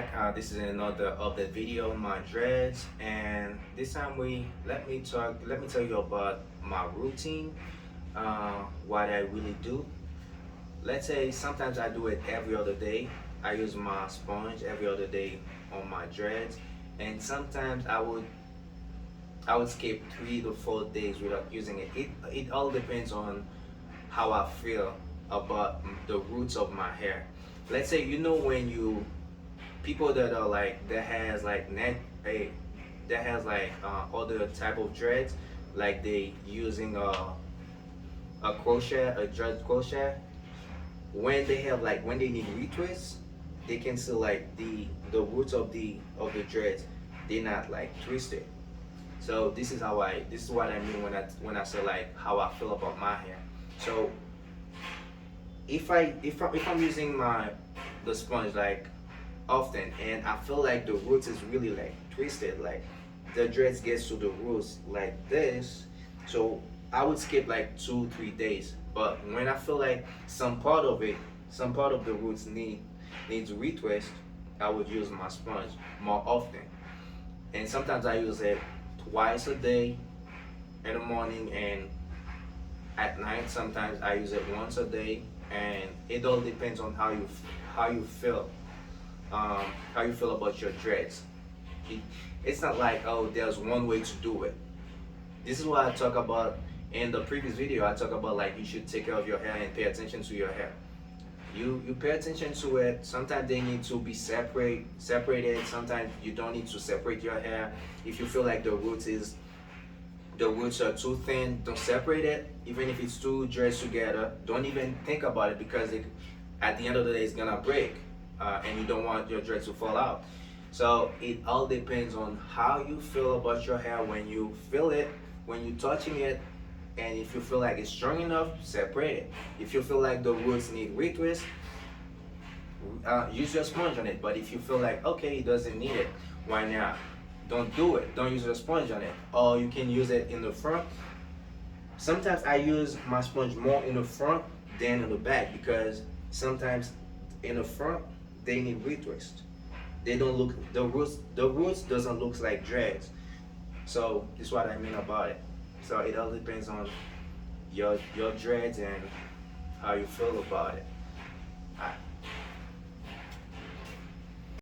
back. This is another update video on my dreads, and this time let me tell you about my routine, what I really do. Let's say sometimes I do it every other day. I use my sponge every other day on my dreads, and sometimes I would skip 3 to 4 days without using it. It all depends on how I feel about the roots of my hair. Let's say, when you people that are like that has like neck a that has like other type of dreads, like they using a dread crochet. When they have like when they need retwists, they can see like the roots of the dreads, they're not like twisted. So this is what I mean when I say like how I feel about my hair. So if I'm using the sponge like often, and I feel like the roots is really like twisted, like the dreads gets to the roots like this, so I would skip like 2 3 days. But when I feel like some part of the roots needs retwist, I would use my sponge more often. And sometimes I use it twice a day, in the morning and at night. Sometimes I use it once a day, and it all depends on how you feel, how you feel about your dreads. It, it's not like, oh, there's one way to do it. This is what I talk about in the previous video. I talk about like you should take care of your hair and pay attention to your hair. You pay attention to it. Sometimes they need to be separated. Sometimes you don't need to separate your hair. If you feel like the roots are too thin, don't separate it. Even if it's two dreads together, don't even think about it, because at the end of the day it's gonna break, and you don't want your dreads to fall out. So it all depends on how you feel about your hair when you feel it, when you're touching it. And if you feel like it's strong enough, separate it. If you feel like the roots need retwist, use your sponge on it. But if you feel like, okay, it doesn't need it, why not? Don't do it. Don't use your sponge on it. Or you can use it in the front. Sometimes I use my sponge more in the front than in the back, because sometimes in the front they need retwist. They don't look the roots doesn't look like dreads. So this is what I mean about it. So it all depends on your dreads and how you feel about it.